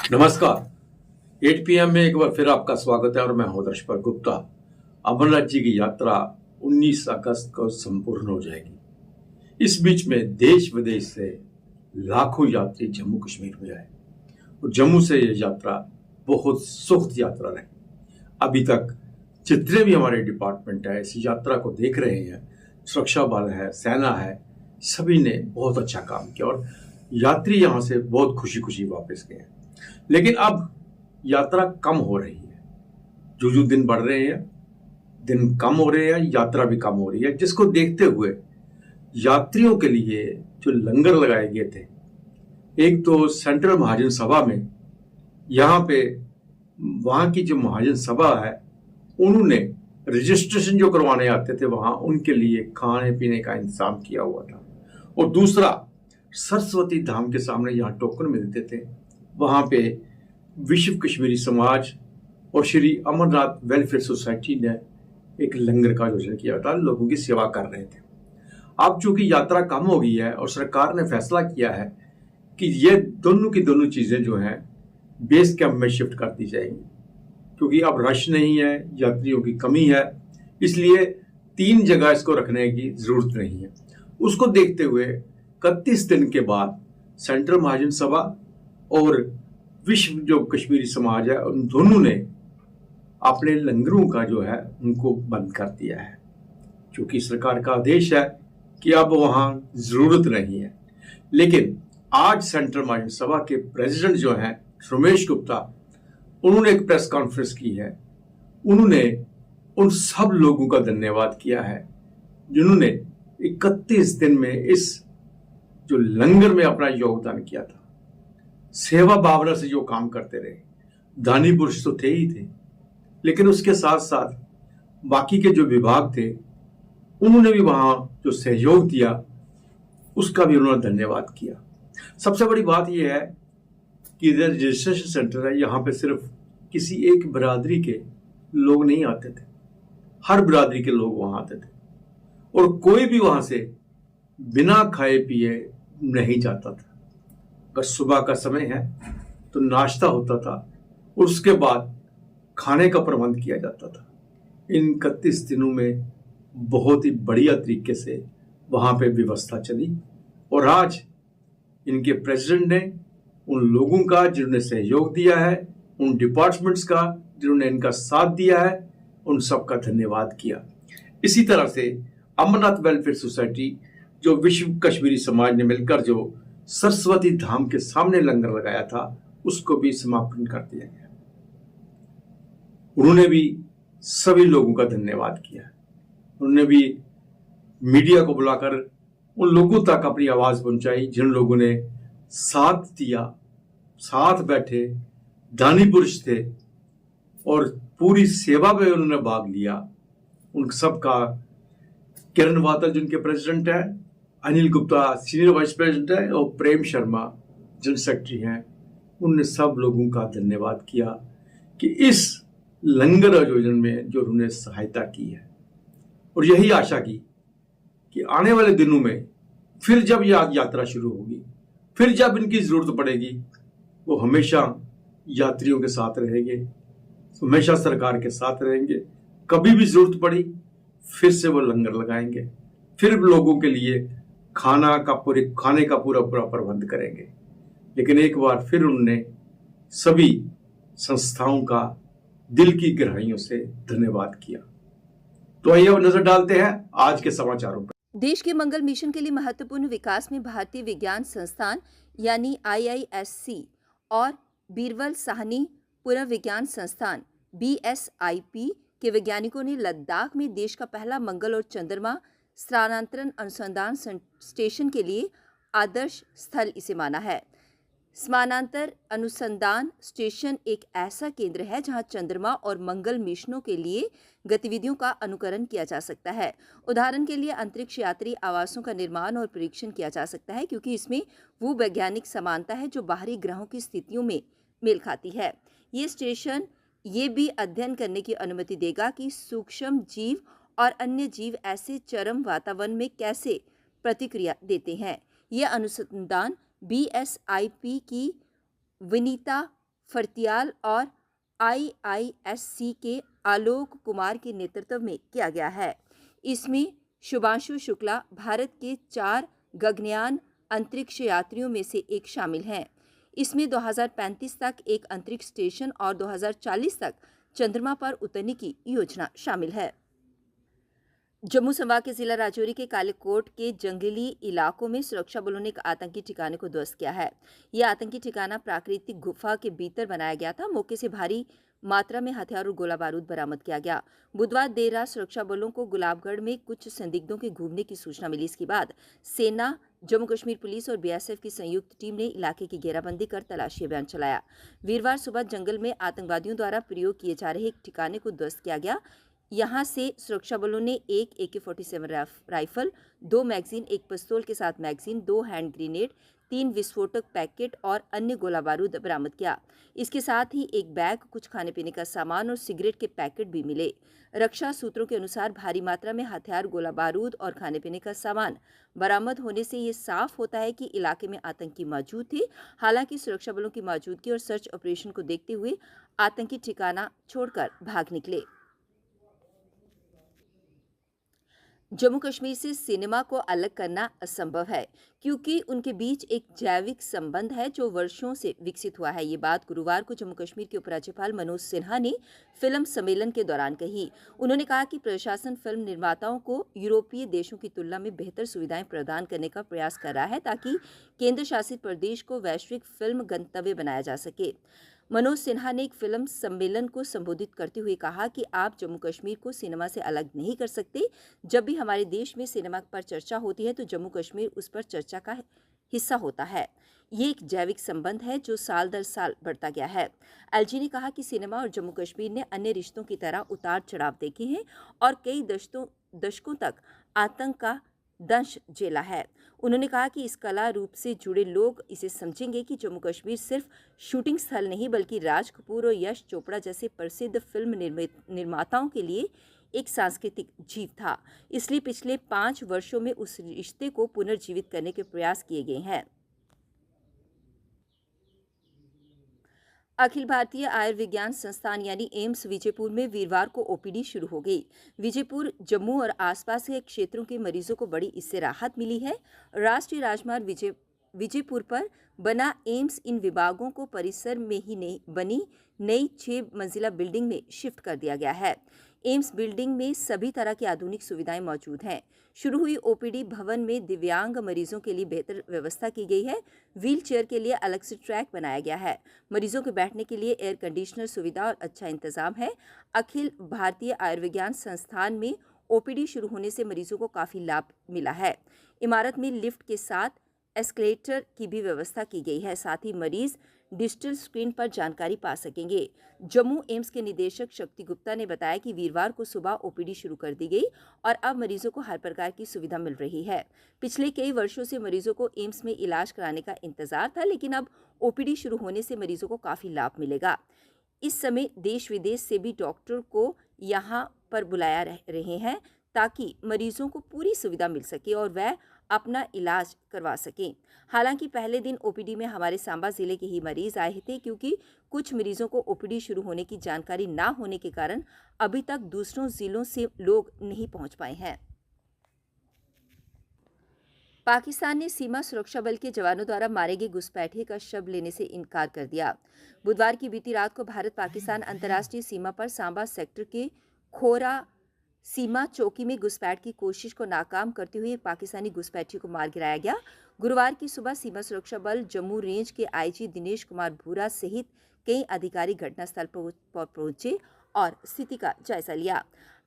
नमस्कार। 8 PM में एक बार फिर आपका स्वागत है और मैं हूं दर्शपर गुप्ता। अमरनाथ जी की यात्रा 19 अगस्त को संपूर्ण हो जाएगी। इस बीच में देश विदेश से लाखों यात्री जम्मू कश्मीर में आए और जम्मू से यह यात्रा बहुत सुखद यात्रा रही। अभी तक जितने भी हमारे डिपार्टमेंट है इस यात्रा को देख रहे हैं, सुरक्षा बल है, सेना है, सभी ने बहुत अच्छा काम किया और यात्री यहाँ से बहुत खुशी खुशी वापस गए। लेकिन अब यात्रा कम हो रही है, जो दिन बढ़ रहे हैं, दिन कम हो रहे हैं, यात्रा भी कम हो रही है, जिसको देखते हुए यात्रियों के लिए जो लंगर लगाए गए थे, एक तो सेंट्रल महाजन सभा में, यहाँ पे वहाँ की जो महाजन सभा है उन्होंने रजिस्ट्रेशन जो करवाने आते थे वहाँ उनके लिए खाने पीने का इंतजाम किया हुआ था। और दूसरा, सरस्वती धाम के सामने यहाँ टोकन मिलते थे, वहाँ पे विश्व कश्मीरी समाज और श्री अमरनाथ वेलफेयर सोसाइटी ने एक लंगर का आयोजन किया था, लोगों की सेवा कर रहे थे। अब चूंकि यात्रा कम हो गई है और सरकार ने फैसला किया है कि ये दोनों की दोनों चीजें जो हैं बेस कैंप में शिफ्ट कर दी जाएंगी, क्योंकि अब रश नहीं है, यात्रियों की कमी है, इसलिए 3 जगह इसको रखने की जरूरत नहीं है। उसको देखते हुए 31 दिन के बाद सेंट्रल महाजन सभा और विश्व जो कश्मीरी समाज है उन दोनों ने अपने लंगरों का जो है उनको बंद कर दिया है, क्योंकि सरकार का आदेश है कि अब वहां जरूरत नहीं है। लेकिन आज सेंट्रल महाजन सभा के प्रेसिडेंट जो हैं रमेश गुप्ता, उन्होंने एक प्रेस कॉन्फ्रेंस की है। उन्होंने उन सब लोगों का धन्यवाद किया है जिन्होंने 31 दिन में इस जो लंगर में अपना योगदान किया था, सेवा भावना से जो काम करते रहे। दानी पुरुष तो थे ही थे, लेकिन उसके साथ साथ बाकी के जो विभाग थे उन्होंने भी वहां जो सहयोग दिया उसका भी उन्होंने धन्यवाद किया। सबसे बड़ी बात यह है कि इधर रजिस्ट्रेशन सेंटर है, यहाँ पे सिर्फ किसी एक बिरादरी के लोग नहीं आते थे, हर बिरादरी के लोग वहां आते थे और कोई भी वहां से बिना खाए पिए नहीं जाता था। अगर सुबह का समय है तो नाश्ता होता था और उसके बाद खाने का प्रबंध किया जाता था। इन 31 दिनों में बहुत ही बढ़िया तरीके से वहां पे व्यवस्था चली और आज इनके प्रेसिडेंट ने उन लोगों का जिन्होंने सहयोग दिया है, उन डिपार्टमेंट्स का जिन्होंने इनका साथ दिया है, उन सबका धन्यवाद किया। इसी तरह से अमरनाथ वेलफेयर सोसाइटी जो विश्व कश्मीरी समाज ने मिलकर जो सरस्वती धाम के सामने लंगर लगाया था उसको भी समापन कर दिया गया। उन्होंने भी सभी लोगों का धन्यवाद किया। उन्होंने भी मीडिया को बुलाकर उन लोगों तक अपनी आवाज पहुंचाई जिन लोगों ने साथ दिया, साथ बैठे, दानी पुरुष थे और पूरी सेवा में उन्होंने भाग लिया। उन सबका, किरण वातल जिनके प्रेसिडेंट है, Anil Gupta senior vice president है और प्रेम शर्मा जनरल सेक्रेटरी हैं, उनने सब लोगों का धन्यवाद किया कि इस लंगर आयोजन में जो उन्होंने सहायता की है। और यही आशा की कि आने वाले दिनों में फिर जब यह यात्रा शुरू होगी, फिर जब इनकी जरूरत पड़ेगी, वो हमेशा यात्रियों के साथ रहेंगे, हमेशा सरकार के साथ रहेंगे। कभी भी जरूरत पड़ी फिर से वो लंगर लगाएंगे, फिर लोगों के लिए खाने का पूरा प्रबंध करेंगे। लेकिन एक बार फिर उन्होंने सभी संस्थाओं का दिल की गहराइयों से धन्यवाद किया। तो आइए अब नजर डालते हैं आज के समाचारों पर। देश के मंगल मिशन के लिए महत्वपूर्ण विकास में भारतीय विज्ञान संस्थान यानी IISc और बीरबल साहनी पुनर्विज्ञान संस्थान BSIP के वैज्ञानिकों ने लद्दाख में देश का पहला मंगल और चंद्रमा स्थानांतरण अनुसंधान स्टेशन के लिए आदर्श स्थल इसे माना है। समानांतर अनुसंधान स्टेशन एक ऐसा केंद्र है जहां चंद्रमा और मंगल मिशनों के लिए गतिविधियों का अनुकरण किया जा सकता है। उदाहरण के लिए अंतरिक्ष यात्री आवासों का निर्माण और परीक्षण किया जा सकता है, क्योंकि इसमें वो वैज्ञानिक समानता है जो बाहरी ग्रहों की स्थितियों में मेल खाती है। ये स्टेशन ये भी अध्ययन करने की अनुमति देगा कि सूक्ष्म जीव और अन्य जीव ऐसे चरम वातावरण में कैसे प्रतिक्रिया देते हैं। यह अनुसंधान BSIP की विनीता फर्तियाल और आईआईएससी के आलोक कुमार के नेतृत्व में किया गया है। इसमें शुभांशु शुक्ला भारत के 4 गगनयान अंतरिक्ष यात्रियों में से एक शामिल हैं। इसमें 2035 तक एक अंतरिक्ष स्टेशन और 2040 तक चंद्रमा पर उतरने की योजना शामिल है। जम्मू संभाग के जिला राजौरी के कालीकोट के जंगली इलाकों में सुरक्षा बलों ने एक आतंकी ठिकाने को ध्वस्त किया है। यह आतंकी ठिकाना प्राकृतिक गुफा के भीतर बनाया गया था। मौके से भारी मात्रा में हथियार और गोला बारूद बरामद किया गया। बुधवार देर रात सुरक्षा बलों को गुलाबगढ़ में कुछ संदिग्धों के घूमने की सूचना मिली। इसके बाद सेना, जम्मू कश्मीर पुलिस और बीएसएफ की संयुक्त टीम ने इलाके की घेराबंदी कर तलाशी अभियान चलाया। वीरवार सुबह जंगल में आतंकवादियों द्वारा प्रयोग किए जा रहे एक ठिकाने को ध्वस्त किया गया। यहां से सुरक्षा बलों ने एक AK-47 राइफल, 2 मैगजीन, एक पिस्तौल के साथ मैगजीन, 2 हैंड ग्रेनेड, 3 विस्फोटक पैकेट और अन्य गोला बारूद बरामद किया। इसके साथ ही एक बैग, कुछ खाने पीने का सामान और सिगरेट के पैकेट भी मिले। रक्षा सूत्रों के अनुसार भारी मात्रा में हथियार, गोला बारूद और खाने पीने का सामान बरामद होने से ये साफ होता है कि इलाके में आतंकी मौजूद थे। हालांकि सुरक्षा बलों की मौजूदगी और सर्च ऑपरेशन को देखते हुए आतंकी ठिकाना छोड़कर भाग निकले। जम्मू कश्मीर से सिनेमा को अलग करना असंभव है क्योंकि उनके बीच एक जैविक संबंध है जो वर्षों से विकसित हुआ है। ये बात गुरुवार को जम्मू कश्मीर के उपराज्यपाल मनोज सिन्हा ने फिल्म सम्मेलन के दौरान कही। उन्होंने कहा कि प्रशासन फिल्म निर्माताओं को यूरोपीय देशों की तुलना में बेहतर सुविधाएं प्रदान करने का प्रयास कर रहा है ताकि केंद्र शासित प्रदेश को वैश्विक फिल्म गंतव्य बनाया जा सके। मनोज सिन्हा ने एक फिल्म सम्मेलन को संबोधित करते हुए कहा कि आप जम्मू कश्मीर को सिनेमा से अलग नहीं कर सकते। जब भी हमारे देश में सिनेमा पर चर्चा होती है तो जम्मू कश्मीर उस पर चर्चा का हिस्सा होता है। ये एक जैविक संबंध है जो साल दर साल बढ़ता गया है। एलजी ने कहा कि सिनेमा और जम्मू कश्मीर ने अन्य रिश्तों की तरह उतार चढ़ाव देखे हैं और कई दशकों तक आतंक का दंश झेला है। उन्होंने कहा कि इस कला रूप से जुड़े लोग इसे समझेंगे कि जम्मू कश्मीर सिर्फ शूटिंग स्थल नहीं बल्कि राज कपूर और यश चोपड़ा जैसे प्रसिद्ध फिल्म निर्माताओं के लिए एक सांस्कृतिक जीव था। इसलिए पिछले 5 वर्षों में उस रिश्ते को पुनर्जीवित करने के प्रयास किए गए हैं। अखिल भारतीय आयुर्विज्ञान संस्थान यानी एम्स विजयपुर में वीरवार को ओपीडी शुरू हो गई। विजयपुर, जम्मू और आसपास के क्षेत्रों के मरीजों को बड़ी इससे राहत मिली है। राष्ट्रीय राजमार्ग विजयपुर पर बना एम्स इन विभागों को परिसर में ही बनी नई 6 मंजिला बिल्डिंग में शिफ्ट कर दिया गया है। एम्स बिल्डिंग में सभी तरह की आधुनिक सुविधाएं मौजूद हैं। शुरू हुई ओपीडी भवन में दिव्यांग मरीजों के लिए बेहतर व्यवस्था की गई है। व्हील चेयर के लिए अलग से ट्रैक बनाया गया है। मरीजों के बैठने के लिए एयर कंडीशनर सुविधा और अच्छा इंतजाम है। अखिल भारतीय आयुर्विज्ञान संस्थान में ओपीडी शुरू होने से मरीजों को काफ़ी लाभ मिला है। इमारत में लिफ्ट के साथ एस्केलेटर की भी व्यवस्था की गई है। साथ ही मरीज डिजिटल स्क्रीन पर जानकारी पा सकेंगे। जम्मू एम्स के निदेशक शक्ति गुप्ता ने बताया कि वीरवार को सुबह ओपीडी शुरू कर दी गई और अब मरीजों को हर प्रकार की सुविधा मिल रही है। पिछले कई वर्षों से मरीजों को एम्स में इलाज कराने का इंतजार था, लेकिन अब ओपीडी शुरू होने से मरीजों को काफ़ी लाभ मिलेगा। इस समय देश विदेश से भी डॉक्टर को यहाँ पर बुलाया रहे हैं ताकि मरीजों को पूरी सुविधा मिल सके और वह अपना इलाज करवा सकें। हालांकि पहले दिन ओपीडी में हमारे सांबा जिले के ही मरीज आए थे क्योंकि कुछ मरीजों को ओपीडी शुरू होने की जानकारी ना होने के कारण अभी तक दूसरों जिलों से लोग नहीं पहुंच पाए हैं। पाकिस्तान ने सीमा सुरक्षा बल के जवानों द्वारा मारे गए घुसपैठिए का शव लेने से इनकार कर दिया। बुधवार की बीती रात को भारत पाकिस्तान अंतर्राष्ट्रीय सीमा पर सांबा सेक्टर के खोरा सीमा चौकी में घुसपैठ की कोशिश को नाकाम करते हुए पाकिस्तानी घुसपैठियों को मार गिराया गया। गुरुवार की सुबह सीमा सुरक्षा बल जम्मू रेंज के आईजी दिनेश कुमार भूरा सहित कई अधिकारी घटनास्थल पर पहुंचे और स्थिति का जायजा लिया।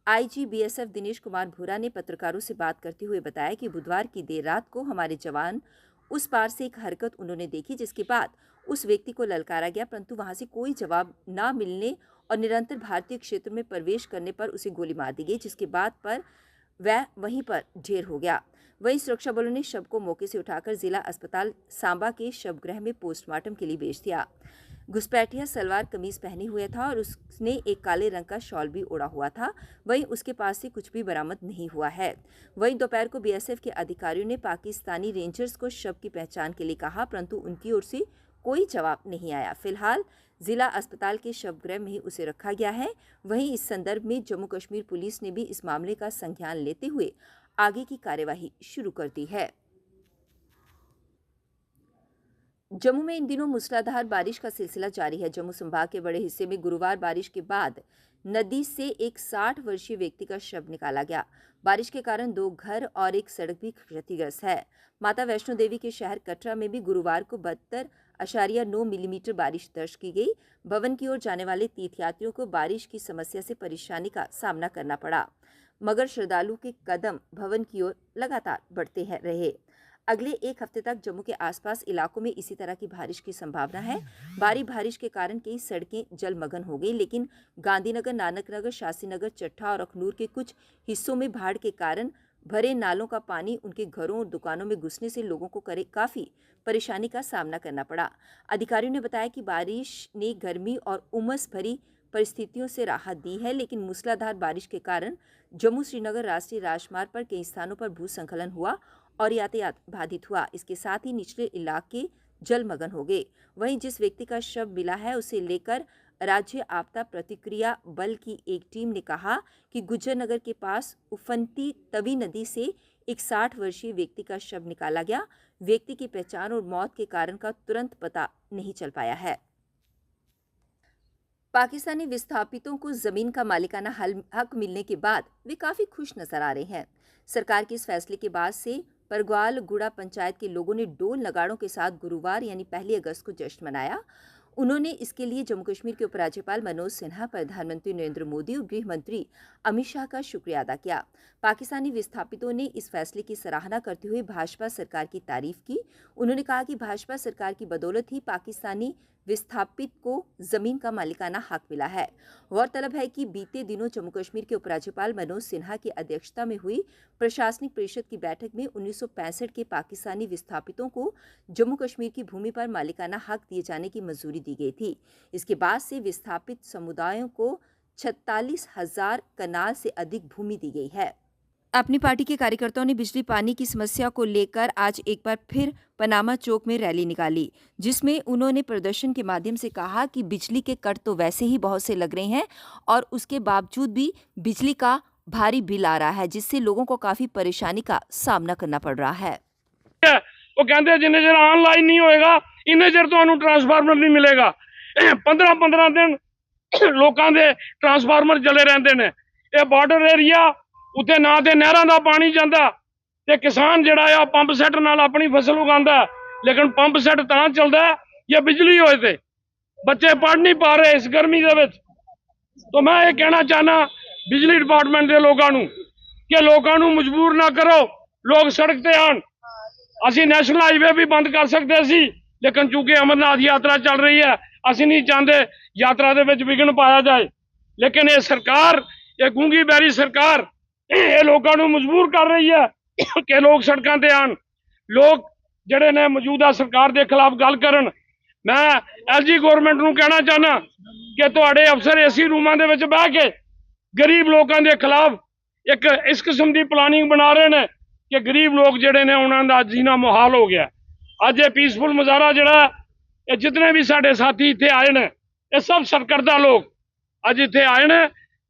आईजी बीएसएफ दिनेश कुमार भूरा ने पत्रकारों से बात करते हुए बताया कि बुधवार की देर रात को हमारे जवान उस पार से एक हरकत उन्होंने देखी जिसके बाद उस व्यक्ति को ललकारा गया, परंतु वहां से कोई जवाब ना मिलने और निरंतर भारतीय क्षेत्र में प्रवेश करने पर उसे गोली मार दी गई, जिसके बाद पर वह वहीं पर ढेर हो गया। वहीं सुरक्षा बलों ने शव को मौके से उठाकर जिला अस्पताल सांबा के शवगृह में पोस्टमार्टम के लिए भेज दिया। घुसपैठिया सलवार कमीज पहने हुए था और उसने एक काले रंग का शॉल भी ओढ़ा हुआ था। वहीं उसके पास से कुछ भी बरामद नहीं हुआ है। वहीं दोपहर को बीएसएफ के अधिकारियों ने पाकिस्तानी रेंजर्स को शव की पहचान के लिए कहा, परंतु उनकी ओर से कोई जवाब नहीं आया। फिलहाल जिला अस्पताल के शवगृह में ही उसे रखा गया है। वहीं इस संदर्भ में जम्मू कश्मीर पुलिस ने भी इस मामले का संज्ञान लेते हुए आगे की कार्यवाही शुरू कर दी है। जम्मू में इन दिनों मूसलाधार बारिश का सिलसिला जारी है। जम्मू संभाग के बड़े हिस्से में गुरुवार बारिश के बाद नदी से एक 60 वर्षीय व्यक्ति का शव निकाला गया। बारिश के कारण 2 घर और एक सड़क भी क्षतिग्रस्त है। माता वैष्णो देवी के शहर कटरा में भी गुरुवार को 72.9 मिलीमीटर बारिश दर्ज की गई। भवन की ओर जाने वाले तीर्थयात्रियों को बारिश की समस्या से परेशानी का सामना करना पड़ा, मगर श्रद्धालु के कदम भवन की ओर लगातार बढ़ते रहे। अगले 1 हफ्ते तक जम्मू के आसपास इलाकों में इसी तरह की बारिश की संभावना है। भारी बारिश के कारण कई सड़कें जलमग्न हो गई, लेकिन गांधीनगर, नानकनगर, शास्त्रीनगर, चट्टा और अखनूर के कुछ हिस्सों में बाढ़ के कारण भरे नालों का पानी उनके घरों और दुकानों में घुसने से लोगों को काफ़ी परेशानी का सामना करना पड़ा। अधिकारियों ने बताया कि बारिश ने गर्मी और उमस भरी परिस्थितियों से राहत दी है, लेकिन मूसलाधार बारिश के कारण जम्मू श्रीनगर राष्ट्रीय राजमार्ग पर कई स्थानों पर भूस्खलन हुआ और यातायात बाधित हुआ। इसके साथ ही निचले इलाके जलमग्न हो गए। वहीं जिस व्यक्ति का शव मिला है उसे लेकर राज्य आपदा प्रतिक्रिया बल की एक टीम ने कहा कि गुज्जर नगर के पास उफनती तवी नदी से एक 60 वर्षीय व्यक्ति का शव निकाला गया। व्यक्ति की पहचान और मौत के कारण का तुरंत पता नहीं चल पाया है। पाकिस्तानी विस्थापितों को जमीन का मालिकाना हक मिलने के बाद वे काफी खुश नजर आ रहे हैं। सरकार के इस फैसले के बाद से परग्वाल गुड़ा पंचायत के लोगों ने ढोल नगाड़ों के साथ गुरुवार यानी 1 अगस्त को जश्न मनाया। उन्होंने इसके लिए जम्मू कश्मीर के उपराज्यपाल मनोज सिन्हा, प्रधानमंत्री नरेंद्र मोदी और गृह मंत्री अमित शाह का शुक्रिया अदा किया। पाकिस्तानी विस्थापितों ने इस फैसले की सराहना करते हुए भाजपा सरकार की तारीफ की। उन्होंने कहा कि भाजपा सरकार की बदौलत ही पाकिस्तानी विस्थापित को जमीन का मालिकाना हक मिला है। गौरतलब है कि बीते दिनों जम्मू कश्मीर के उपराज्यपाल मनोज सिन्हा की अध्यक्षता में हुई प्रशासनिक परिषद की बैठक में 1965 के पाकिस्तानी विस्थापितों को जम्मू कश्मीर की भूमि पर मालिकाना हक दिए जाने की मंजूरी दी गई थी। इसके बाद से विस्थापित समुदायों को 46,000 कनाल से अधिक भूमि दी गई है। अपनी पार्टी के कार्यकर्ताओं ने बिजली पानी की समस्या को लेकर आज एक बार फिर पनामा चौक में रैली निकाली, जिसमें उन्होंने प्रदर्शन के माध्यम से कहा कि बिजली के कट तो वैसे ही बहुत से लग रहे हैं और उसके बावजूद भी बिजली का भारी बिल आ रहा है, जिससे लोगों को काफी परेशानी का सामना करना पड़ रहा है। वो कहते जिन्हें चर ऑनलाइन नहीं होएगा इन्हें चर तो ट्रांसफार्मर नहीं मिलेगा। 15-15 दिन लोगों के ट्रांसफार्मर जले रहते हैं। ये बॉर्डर एरिया उत्ते ना तो नहरों का पानी जाता ते किसान जिहड़ा आ पंप सैट नाल अपनी फसल उगांदा, लेकिन पंप सैट तां चलदा जे बिजली होए ते बच्चे पढ़ नहीं पा रहे इस गर्मी दे विच। तो मैं ये कहना चाहना बिजली डिपार्टमेंट के लोगों कि लोगों को मजबूर ना करो, लोग सड़क ते आन। असी नैशनल हाईवे भी बंद कर सकते सी, लेकिन चूंकि अमरनाथ यात्रा चल रही है असी नहीं चाहते यात्रा दे विच विघन पाया जाए। लेकिन ये सरकार, ये गूंगी बैरी सरकार ये लोगों को मजबूर कर रही है कि लोग सड़कों ते आन, लोग जिहड़े ने मौजूदा सरकार के खिलाफ गल करन। मैं एलजी गवर्नमेंट नूं कहना चाहना कि तुहाडे अफसर एसी रूमां दे विच बह के गरीब लोगों के खिलाफ एक इस किस्म की प्लानिंग बना रहे हैं कि गरीब लोग जिहड़े ने उन्हां दा जीना मुहाल हो गया। अज ये पीसफुल मुजाहरा जिहड़ा ये जितने भी साडे साथी इत्थे आए ने ये सब सरकर्दा लोग अज इत्थे आए ने।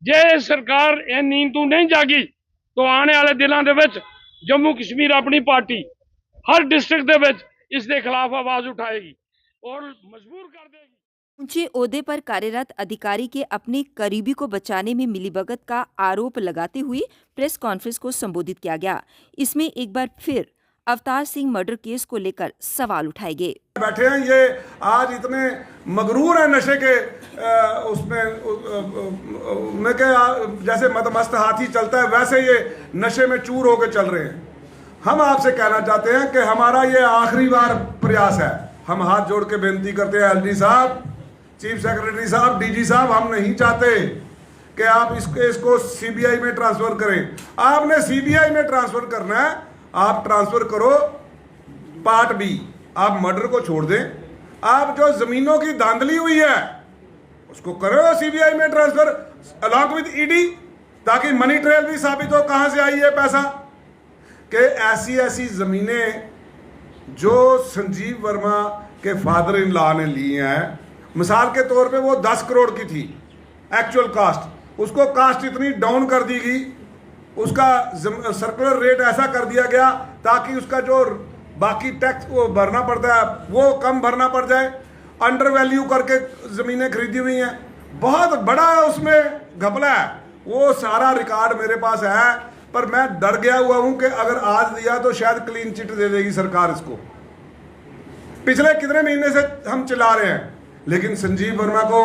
जे सरकार ये नींद तू नहीं जागी तो आने वाले दिनों के विच जम्मू कश्मीर अपनी पार्टी हर डिस्ट्रिक्ट दे विच इस दे खिलाफ आवाज उठाएगी और मजबूर कर देगी। ऊंचे ओहदे पर कार्यरत अधिकारी के अपने करीबी को बचाने में मिलीभगत का आरोप लगाते हुए प्रेस कॉन्फ्रेंस को संबोधित किया गया। इसमें एक बार फिर अवतार सिंह मर्डर केस को लेकर सवाल उठाए गए। बैठे हैं ये आज इतने मगरूर हैं नशे के उसमें में के जैसे मस्त हाथी चलता है वैसे ये नशे में चूर होकर चल रहे हैं। हम आपसे कहना चाहते हैं कि हमारा ये आखिरी बार प्रयास है। हम हाथ जोड़ के बेनती करते हैं एलडी साहब, चीफ सेक्रेटरी साहब, डीजी साहब, हम नहीं चाहते कि आप इसको सीबीआई में ट्रांसफर करें। आपने सीबीआई में ट्रांसफर करना है, आप ट्रांसफर करो पार्ट बी, आप मर्डर को छोड़ दें। आप जो जमीनों की धांधली हुई है उसको करो सीबीआई में ट्रांसफर अलॉन्ग विद ईडी, ताकि मनी ट्रेल भी साबित हो कहां से आई है पैसा। कि ऐसी जमीनें जो संजीव वर्मा के फादर इन लॉ ने लिए हैं, मिसाल के तौर पे वो 10 करोड़ की थी एक्चुअल कास्ट, उसको कास्ट इतनी डाउन कर दी गई, उसका सर्कुलर रेट ऐसा कर दिया गया ताकि उसका जो बाकी टैक्स वो भरना पड़ता है वो कम भरना पड़ जाए। अंडर वैल्यू करके ज़मीनें खरीदी हुई हैं, बहुत बड़ा उसमें घपला है। वो सारा रिकॉर्ड मेरे पास है, पर मैं डर गया हुआ हूं कि अगर आज दिया तो शायद क्लीन चिट दे देगी सरकार इसको। पिछले कितने महीने से हम चला रहे हैं, लेकिन संजीव वर्मा को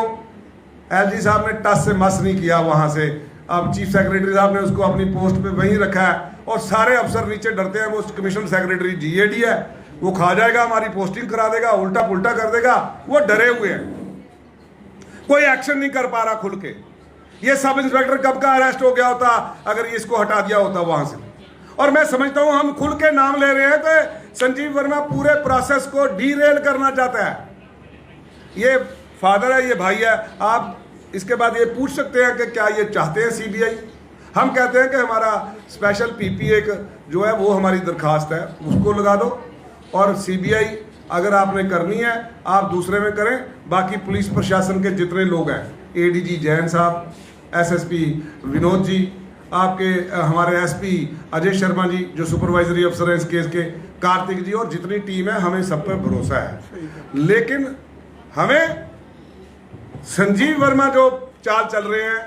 एलजी साहब ने टस से मस नहीं किया वहां से। अब चीफ सेक्रेटरी साहब ने उसको अपनी पोस्ट पे वहीं रखा है और सारे अफसर नीचे डरते हैं। वो कमिश्नर सेक्रेटरी जीएडी है, वो खा जाएगा, हमारी पोस्टिंग करा देगा, उल्टा पुल्टा कर देगा। वो डरे हुए हैं, कोई एक्शन नहीं कर पा रहा खुल के। ये सब इंस्पेक्टर कब का अरेस्ट हो गया होता अगर ये इसको हटा दिया होता वहां से। और मैं समझता हूं हम खुल के नाम ले रहे हैं तो संजीव वर्मा पूरे प्रोसेस को डीरेल करना चाहता है। ये फादर है, ये भाई है। आप इसके बाद ये पूछ सकते हैं कि क्या ये चाहते हैं सीबीआई। हम कहते हैं कि हमारा स्पेशल पीपी एक जो है वो हमारी दरखास्त है, उसको लगा दो। और सीबीआई अगर आपने करनी है आप दूसरे में करें। बाकी पुलिस प्रशासन के जितने लोग हैं, एडीजी जैन साहब, एसएसपी विनोद जी, आपके हमारे एसपी अजय शर्मा जी जो सुपरवाइजरी अफसर हैं इस केस के, कार्तिक जी, और जितनी टीम है, हमें सब पर भरोसा है। लेकिन हमें संजीव वर्मा जो चाल चल रहे हैं,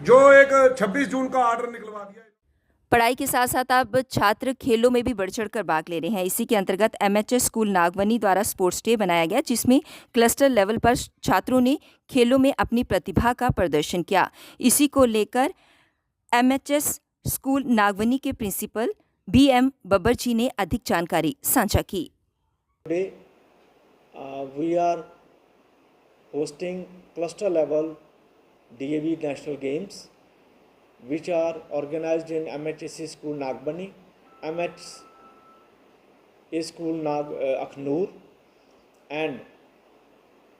जो एक 26 जून का ऑर्डर निकलवा दिया। पढ़ाई के साथ साथ अब छात्र खेलों में भी बढ़ चढ़ कर भाग ले रहे हैं। इसी के अंतर्गत एमएचएस स्कूल नागवनी द्वारा स्पोर्ट्स डे बनाया गया, जिसमें क्लस्टर लेवल पर छात्रों ने खेलों में अपनी प्रतिभा का प्रदर्शन किया। इसी को लेकर एमएचएस स्कूल नागवनी के प्रिंसिपल बीएम बब्बर जी ने अधिक जानकारी साझा की। We are hosting cluster level DAV National Games, which are organized in MHSC School Nagbani, MHS School Akhnoor, and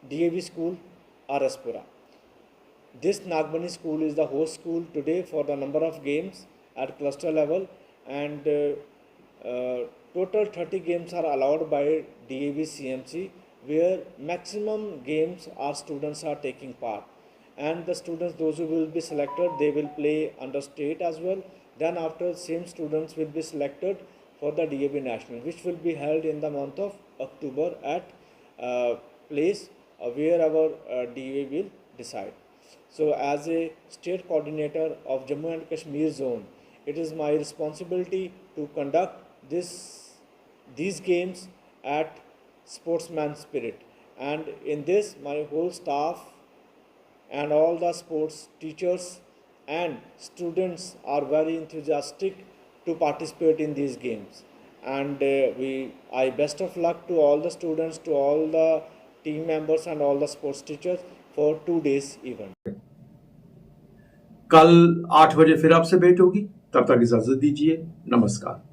DAV School Araspura. This Nagbani school is the host school today for the number of games at cluster level, and total 30 games are allowed by DAV CMC, where maximum games our students are taking part. And the students, those who will be selected, they will play under state as well. Then after, same students will be selected for the DAV National, which will be held in the month of October at place wherever DAV will decide. So as a state coordinator of Jammu and Kashmir zone, it is my responsibility to conduct these games at sportsman spirit. And in this, my whole staff and all the sports teachers and students are very enthusiastic to participate in these games. And I best of luck to all the students, to all the team members and all the sports teachers for 2 days event. कल 8 बजे फिर आपसे भेंट होगी, तब तक इजाजत दीजिए। नमस्कार।